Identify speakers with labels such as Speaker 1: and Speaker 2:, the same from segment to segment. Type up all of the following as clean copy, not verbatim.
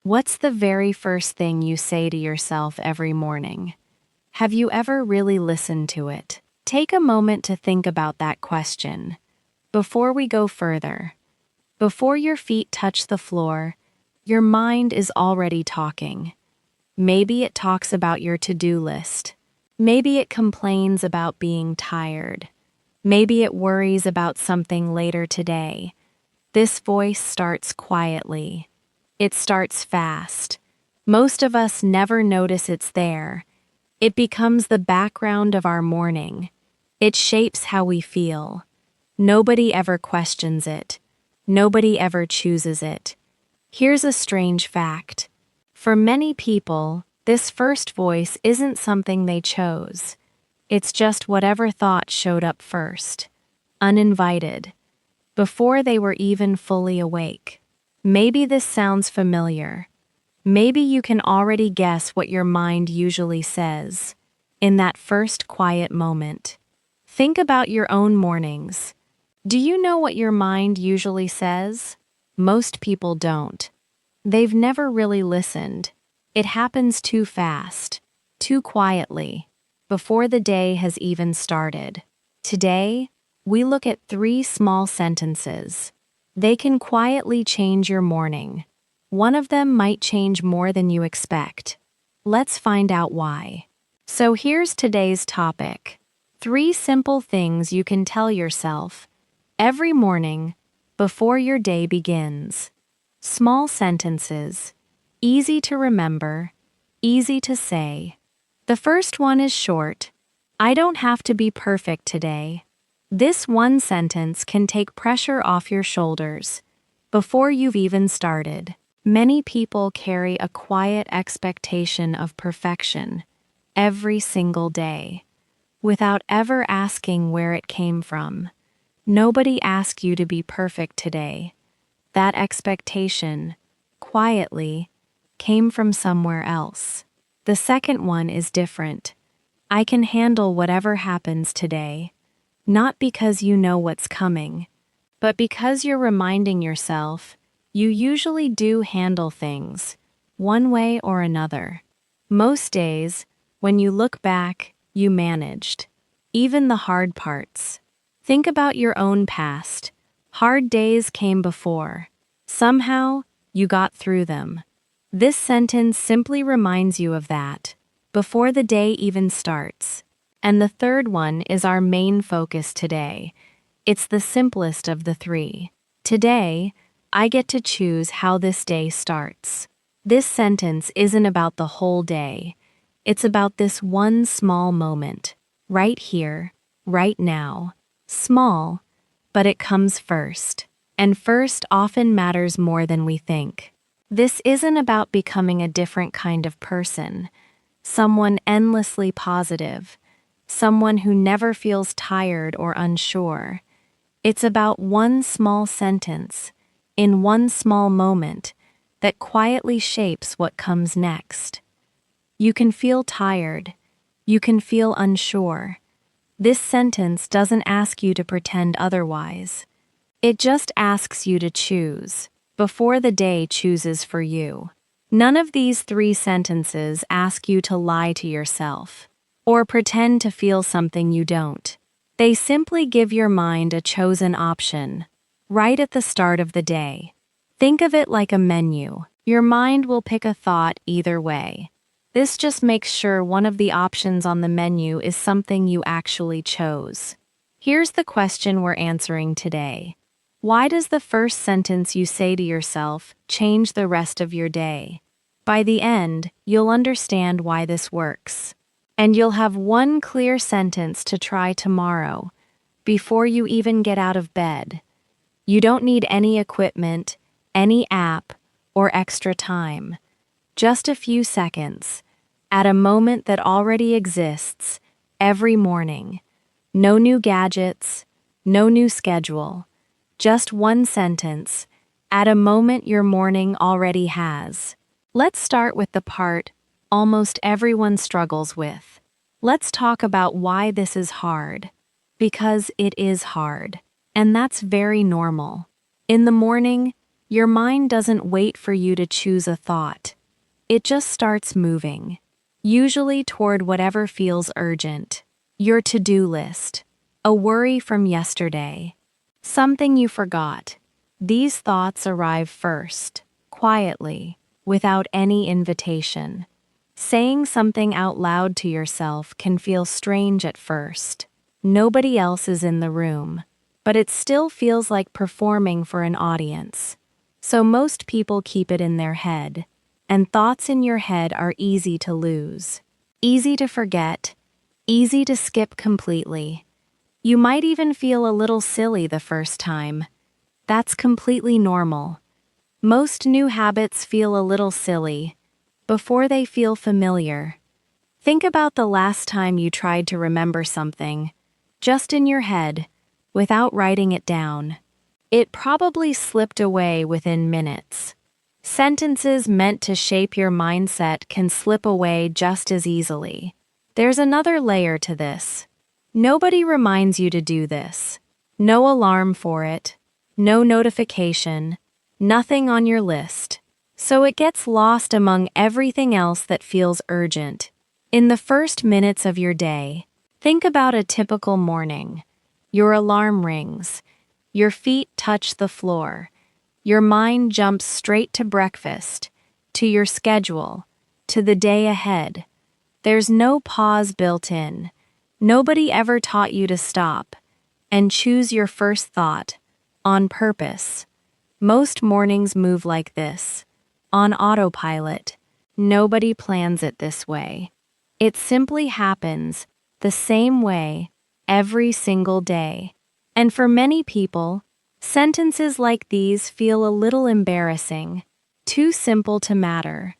Speaker 1: What's the very first thing you say to yourself every morning? Have you ever really listened to it? Take a moment to think about that question. Before we go further, before your feet touch the floor, your mind is already talking. Maybe it talks about your to-do list. Maybe it complains about being tired. Maybe it worries about something later today. This voice starts quietly. It starts fast. Most of us never notice it's there. It becomes the background of our morning. It shapes how we feel. Nobody ever questions it. Nobody ever chooses it. Here's a strange fact. For many people, this first voice isn't something they chose. It's just whatever thought showed up first, uninvited, before they were even fully awake. Maybe this sounds familiar. Maybe you can already guess what your mind usually says in that first quiet moment. Think about your own mornings. Do you know what your mind usually says? Most people don't. They've never really listened. It happens too fast, too quietly, before the day has even started. Today, we look at 3 small sentences. They can quietly change your morning. One of them might change more than you expect. Let's find out why. So here's today's topic. 3 simple things you can tell yourself every morning before your day begins. Small sentences, easy to remember, easy to say. The first one is short. I don't have to be perfect today. This one sentence can take pressure off your shoulders before you've even started. Many people carry a quiet expectation of perfection every single day, without ever asking where it came from. Nobody asked you to be perfect today. That expectation, quietly, came from somewhere else. The second one is different. I can handle whatever happens today. Not because you know what's coming, but because you're reminding yourself you usually do handle things, one way or another. Most days, when you look back, you managed, even the hard parts. Think about your own past. Hard days came before. Somehow, you got through them. This sentence simply reminds you of that, before the day even starts. And the third one is our main focus today. It's the simplest of the 3. Today, I get to choose how this day starts. This sentence isn't about the whole day. It's about this one small moment, right here, right now. Small, but it comes first. And first often matters more than we think. This isn't about becoming a different kind of person, someone endlessly positive, someone who never feels tired or unsure. It's about one small sentence, in one small moment, that quietly shapes what comes next. You can feel tired. You can feel unsure. This sentence doesn't ask you to pretend otherwise. It just asks you to choose, before the day chooses for you. None of these 3 sentences ask you to lie to yourself or pretend to feel something you don't. They simply give your mind a chosen option, right at the start of the day. Think of it like a menu. Your mind will pick a thought either way. This just makes sure one of the options on the menu is something you actually chose. Here's the question we're answering today. Why does the first sentence you say to yourself change the rest of your day? By the end, you'll understand why this works. And you'll have one clear sentence to try tomorrow, before you even get out of bed. You don't need any equipment, any app, or extra time. Just a few seconds, at a moment that already exists, every morning. No new gadgets, no new schedule. Just one sentence, at a moment your morning already has. Let's start with the part almost everyone struggles with. Let's talk about why this is hard. Because it is hard. And that's very normal. In the morning, Your mind doesn't wait for you to choose a thought. It just starts moving, usually toward whatever feels urgent. Your to-do list, a worry from yesterday, something you forgot. These thoughts arrive first, quietly, without any invitation. Saying something out loud to yourself can feel strange at first. Nobody else is in the room, but it still feels like performing for an audience. So most people keep it in their head, and thoughts in your head are easy to lose, easy to forget, easy to skip completely. You might even feel a little silly the first time. That's completely normal. Most new habits feel a little silly before they feel familiar. Think about the last time you tried to remember something, just in your head, without writing it down. It probably slipped away within minutes. Sentences meant to shape your mindset can slip away just as easily. There's another layer to this. Nobody reminds you to do this. No alarm for it, no notification, nothing on your list. So it gets lost among everything else that feels urgent. In the first minutes of your day, think about a typical morning. Your alarm rings. Your feet touch the floor. Your mind jumps straight to breakfast, to your schedule, to the day ahead. There's no pause built in. Nobody ever taught you to stop and choose your first thought on purpose. Most mornings move like this, on autopilot. Nobody plans it this way. It simply happens the same way every single day. And for many people, sentences like these feel a little embarrassing, too simple to matter.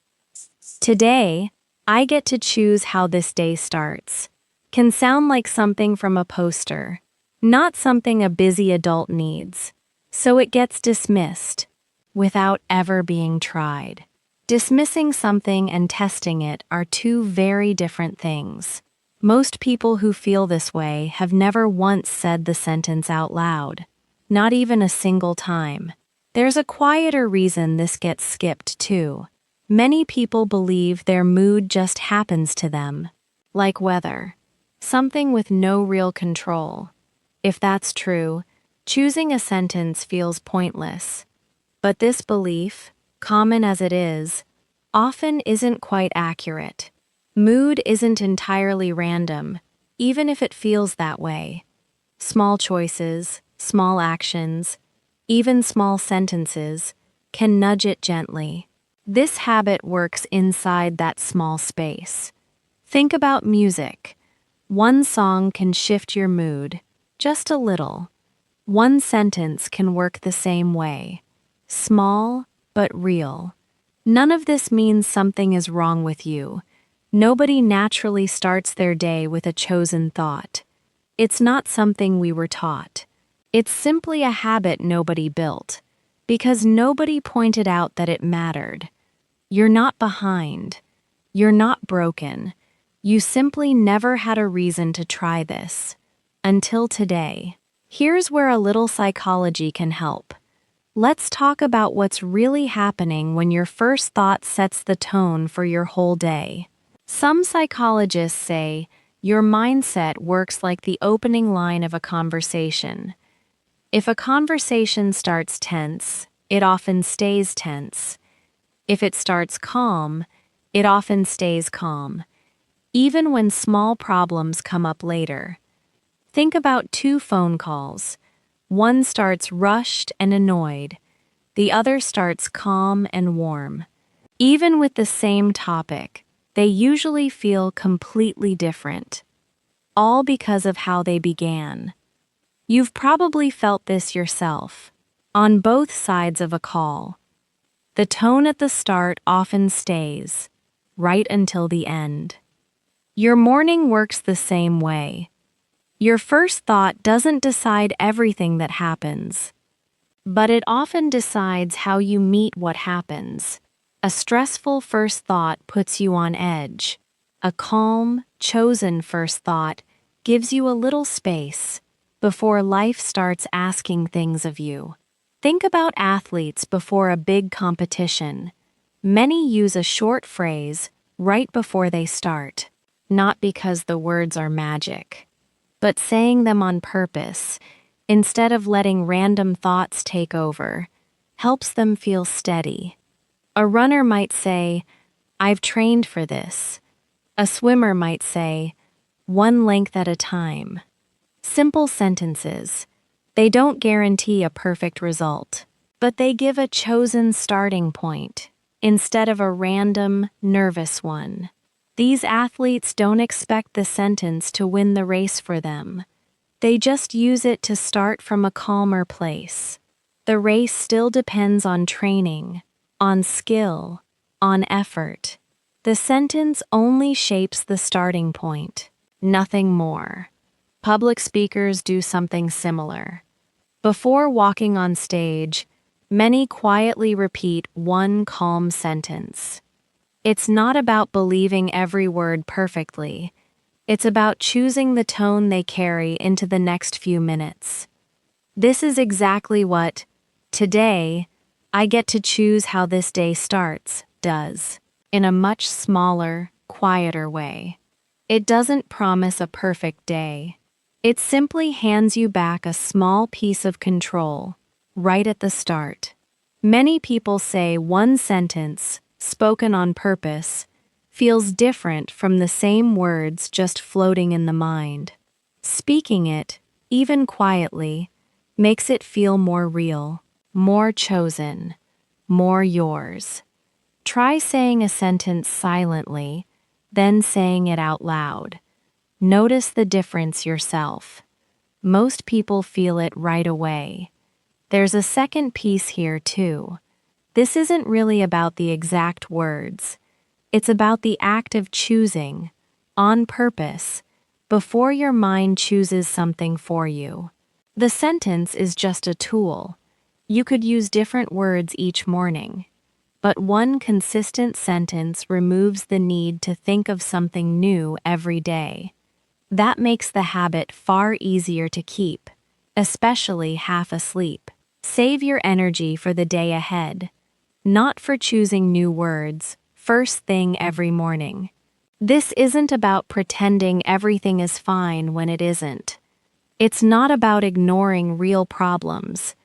Speaker 1: Today, I get to choose how this day starts. Can sound like something from a poster, not something a busy adult needs. So it gets dismissed, without ever being tried. Dismissing something and testing it are two very different things. Most people who feel this way have never once said the sentence out loud, not even a single time. There's a quieter reason this gets skipped too. Many people believe their mood just happens to them, like weather, something with no real control. If that's true, choosing a sentence feels pointless. But this belief, common as it is, often isn't quite accurate. Mood isn't entirely random, even if it feels that way. Small choices, small actions, even small sentences, can nudge it gently. This habit works inside that small space. Think about music. One song can shift your mood, just a little. One sentence can work the same way. Small, but real. None of this means something is wrong with you. Nobody naturally starts their day with a chosen thought. It's not something we were taught. It's simply a habit nobody built, because nobody pointed out that it mattered. You're not behind. You're not broken. You simply never had a reason to try this. Until today. Here's where a little psychology can help. Let's talk about what's really happening when your first thought sets the tone for your whole day. Some psychologists say your mindset works like the opening line of a conversation. If a conversation starts tense, it often stays tense. If it starts calm, it often stays calm, even when small problems come up later. Think about two phone calls. One starts rushed and annoyed. The other starts calm and warm. Even with the same topic, they usually feel completely different. All because of how they began. You've probably felt this yourself, on both sides of a call. The tone at the start often stays, right until the end. Your morning works the same way. Your first thought doesn't decide everything that happens, but it often decides how you meet what happens. A stressful first thought puts you on edge. A calm, chosen first thought gives you a little space before life starts asking things of you. Think about athletes before a big competition. Many use a short phrase right before they start, not because the words are magic, but saying them on purpose, instead of letting random thoughts take over, helps them feel steady. A runner might say, "I've trained for this." A swimmer might say, "One length at a time." Simple sentences. They don't guarantee a perfect result, but they give a chosen starting point instead of a random, nervous one. These athletes don't expect the sentence to win the race for them. They just use it to start from a calmer place. The race still depends on training, on skill, on effort. The sentence only shapes the starting point, nothing more. Public speakers do something similar. Before walking on stage, many quietly repeat one calm sentence. It's not about believing every word perfectly. It's about choosing the tone they carry into the next few minutes. This is exactly what "today, I get to choose how this day starts" does, in a much smaller, quieter way. It doesn't promise a perfect day. It simply hands you back a small piece of control, right at the start. Many people say one sentence, spoken on purpose, feels different from the same words just floating in the mind. Speaking it, even quietly, makes it feel more real, more chosen, more yours. Try saying a sentence silently, then saying it out loud. Notice the difference yourself. Most people feel it right away. There's a second piece here, too. This isn't really about the exact words. It's about the act of choosing, on purpose, before your mind chooses something for you. The sentence is just a tool. You could use different words each morning, but one consistent sentence removes the need to think of something new every day. That makes the habit far easier to keep, especially half asleep. Save your energy for the day ahead, not for choosing new words first thing every morning. This isn't about pretending everything is fine when it isn't. It's not about ignoring real problems.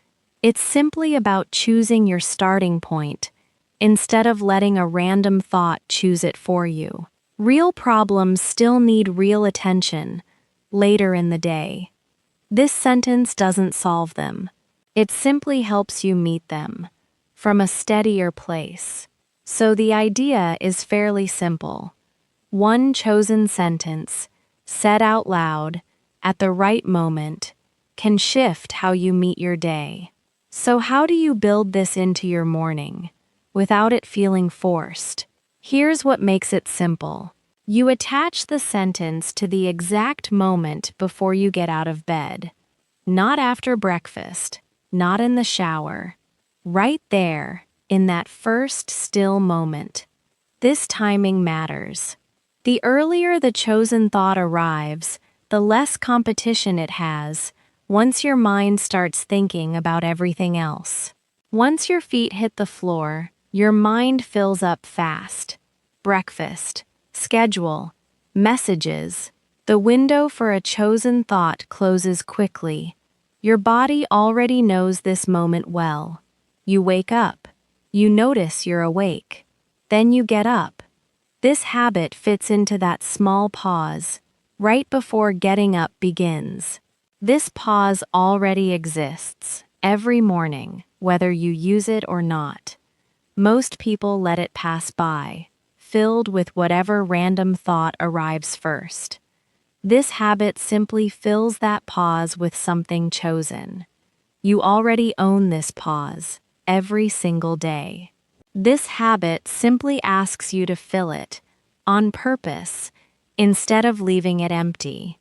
Speaker 1: It's simply about choosing your starting point instead of letting a random thought choose it for you. Real problems still need real attention later in the day. This sentence doesn't solve them. It simply helps you meet them from a steadier place. So the idea is fairly simple. One chosen sentence, said out loud, at the right moment, can shift how you meet your day. So how do you build this into your morning without it feeling forced? Here's what makes it simple. You attach the sentence to the exact moment before you get out of bed. Not after breakfast, not in the shower. Right there, in that first still moment. This timing matters. The earlier the chosen thought arrives, the less competition it has once your mind starts thinking about everything else. Once your feet hit the floor, your mind fills up fast. Breakfast, schedule, messages. The window for a chosen thought closes quickly. Your body already knows this moment well. You wake up. You notice you're awake. Then you get up. This habit fits into that small pause, right before getting up begins. This pause already exists, every morning, whether you use it or not. Most people let it pass by, filled with whatever random thought arrives first. This habit simply fills that pause with something chosen. You already own this pause, every single day. This habit simply asks you to fill it, on purpose, instead of leaving it empty.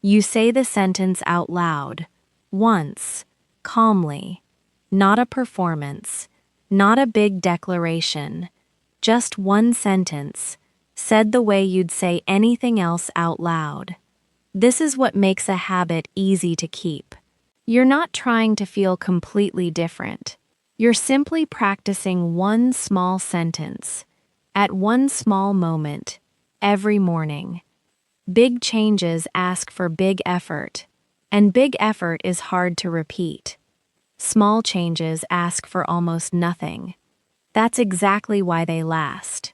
Speaker 1: You say the sentence out loud, once, calmly. Not a performance, not a big declaration, just one sentence, said the way you'd say anything else out loud. This is what makes a habit easy to keep. You're not trying to feel completely different. You're simply practicing one small sentence at one small moment every morning. Big changes ask for big effort, and big effort is hard to repeat. Small changes ask for almost nothing. That's exactly why they last.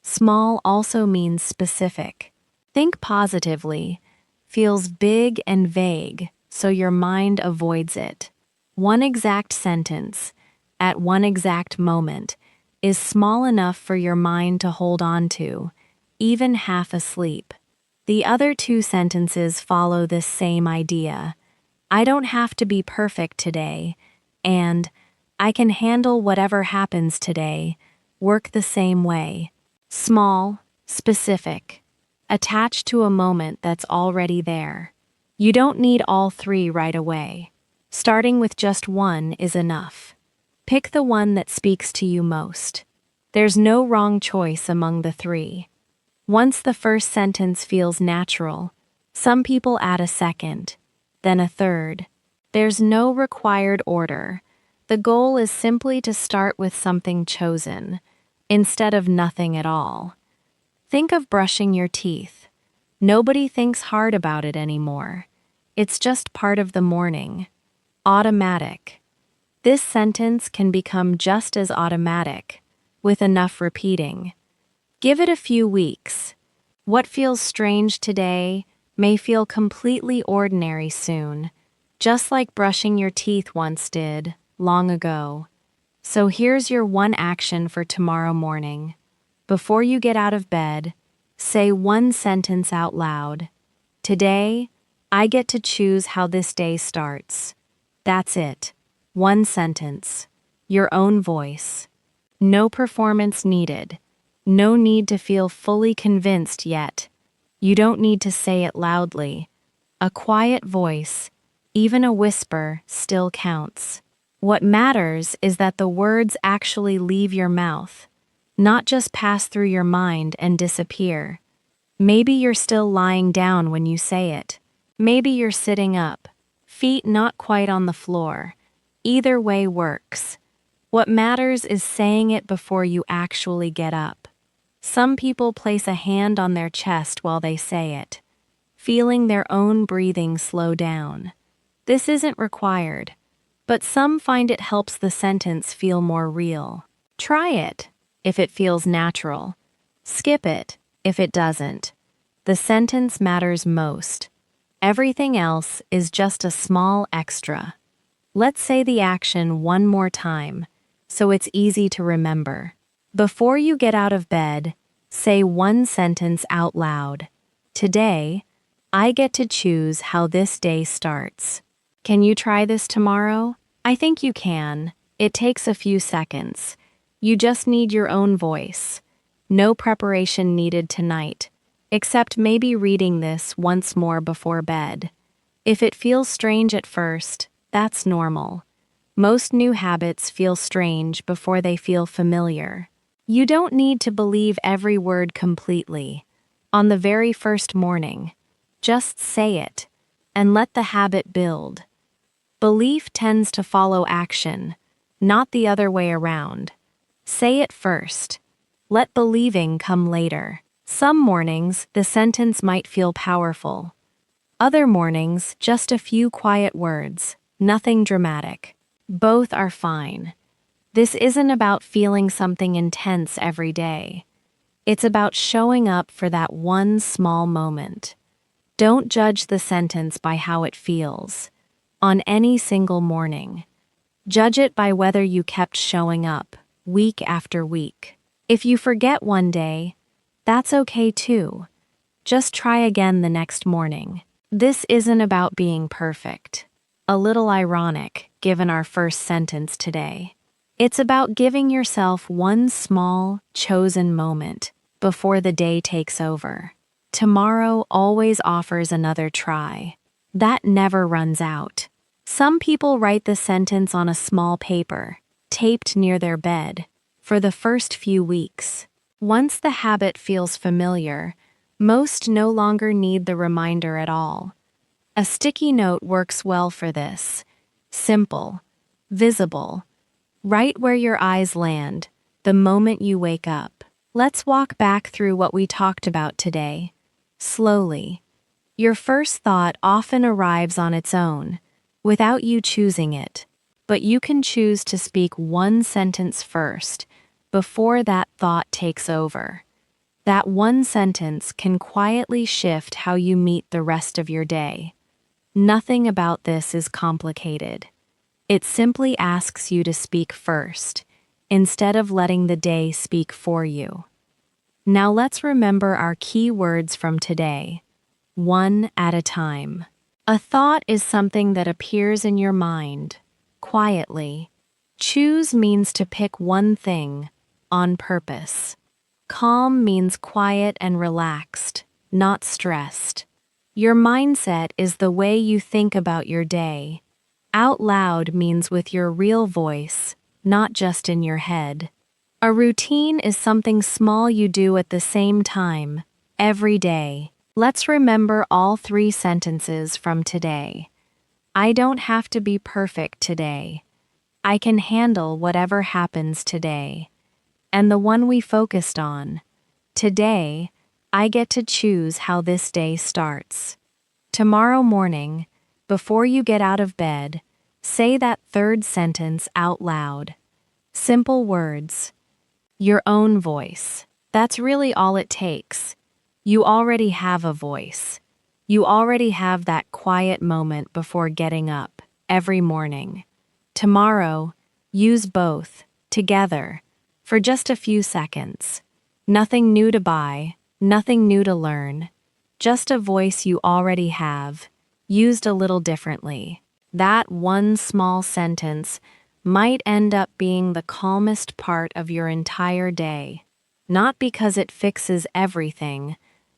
Speaker 1: Small also means specific. Think positively, feels big and vague, so your mind avoids it. One exact sentence, at one exact moment, is small enough for your mind to hold on to, even half asleep. The other two sentences follow this same idea. I don't have to be perfect today, and I can handle whatever happens today, work the same way. Small, specific, attached to a moment that's already there. You don't need all three right away. Starting with just one is enough. Pick the one that speaks to you most. There's no wrong choice among the three. Once the first sentence feels natural, some people add a second, then a third. There's no required order. The goal is simply to start with something chosen, instead of nothing at all. Think of brushing your teeth. Nobody thinks hard about it anymore. It's just part of the morning. Automatic. This sentence can become just as automatic, with enough repeating. Give it a few weeks. What feels strange today may feel completely ordinary soon, just like brushing your teeth once did, long ago. So here's your one action for tomorrow morning. Before you get out of bed, say one sentence out loud. Today, I get to choose how this day starts. That's it. One sentence. Your own voice. No performance needed. No need to feel fully convinced yet. You don't need to say it loudly. A quiet voice, even a whisper, still counts. What matters is that the words actually leave your mouth, not just pass through your mind and disappear. Maybe you're still lying down when you say it. Maybe you're sitting up, feet not quite on the floor. Either way works. What matters is saying it before you actually get up. Some people place a hand on their chest while they say it, feeling their own breathing slow down. This isn't required, but some find it helps the sentence feel more real. Try it, if it feels natural. Skip it, if it doesn't. The sentence matters most. Everything else is just a small extra. Let's say the action one more time, so it's easy to remember. Before you get out of bed, say one sentence out loud. Today, I get to choose how this day starts. Can you try this tomorrow? I think you can. It takes a few seconds. You just need your own voice. No preparation needed tonight, except maybe reading this once more before bed. If it feels strange at first, that's normal. Most new habits feel strange before they feel familiar. You don't need to believe every word completely. On the very first morning, just say it, and let the habit build. Belief tends to follow action, not the other way around. Say it first. Let believing come later. Some mornings, the sentence might feel powerful. Other mornings, just a few quiet words, nothing dramatic. Both are fine. This isn't about feeling something intense every day. It's about showing up for that one small moment. Don't judge the sentence by how it feels. On any single morning. Judge it by whether you kept showing up, week after week. If you forget one day, that's okay too. Just try again the next morning. This isn't about being perfect. A little ironic, given our first sentence today. It's about giving yourself one small, chosen moment before the day takes over. Tomorrow always offers another try. That never runs out. Some people write the sentence on a small paper, taped near their bed, for the first few weeks. Once the habit feels familiar, most no longer need the reminder at all. A sticky note works well for this. Simple, visible, right where your eyes land, the moment you wake up. Let's walk back through what we talked about today. Slowly. Your first thought often arrives on its own, without you choosing it. But you can choose to speak one sentence first, before that thought takes over. That one sentence can quietly shift how you meet the rest of your day. Nothing about this is complicated. It simply asks you to speak first, instead of letting the day speak for you. Now let's remember our key words from today. One at a time. A thought is something that appears in your mind, quietly. Choose means to pick one thing, on purpose. Calm means quiet and relaxed, not stressed. Your mindset is the way you think about your day. Out loud means with your real voice, not just in your head. A routine is something small you do at the same time, every day. Let's remember all 3 sentences from today. I don't have to be perfect today. I can handle whatever happens today. And the one we focused on. Today, I get to choose how this day starts. Tomorrow morning, before you get out of bed, say that 3rd sentence out loud. Simple words. Your own voice. That's really all it takes. You already have a voice. You already have that quiet moment before getting up, every morning. Tomorrow, use both, together, for just a few seconds. Nothing new to buy, nothing new to learn. Just a voice you already have, used a little differently. That one small sentence might end up being the calmest part of your entire day. Not because it fixes everything,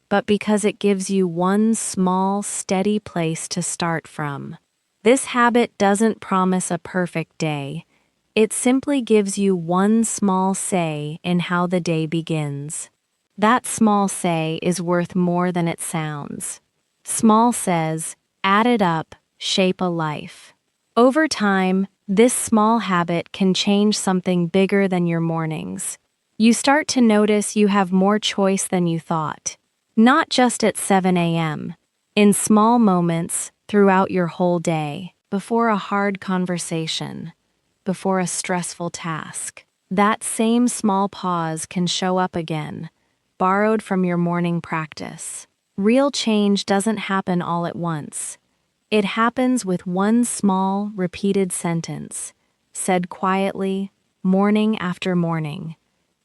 Speaker 1: but because it gives you one small, steady place to start from. This habit doesn't promise a perfect day. It simply gives you one small say in how the day begins. That small say is worth more than it sounds. Small says, added up, shape a life. Over time, this small habit can change something bigger than your mornings. You start to notice you have more choice than you thought. Not just at 7 a.m., in small moments throughout your whole day, before a hard conversation, before a stressful task. That same small pause can show up again, borrowed from your morning practice. Real change doesn't happen all at once. It happens with one small, repeated sentence, said quietly, morning after morning,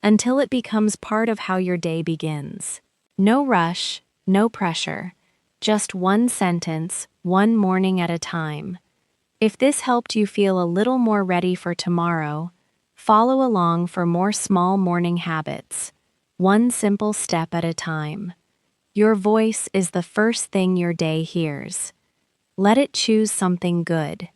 Speaker 1: until it becomes part of how your day begins. No rush, no pressure, just one sentence, one morning at a time. If this helped you feel a little more ready for tomorrow, follow along for more small morning habits, one simple step at a time. Your voice is the first thing your day hears. Let it choose something good.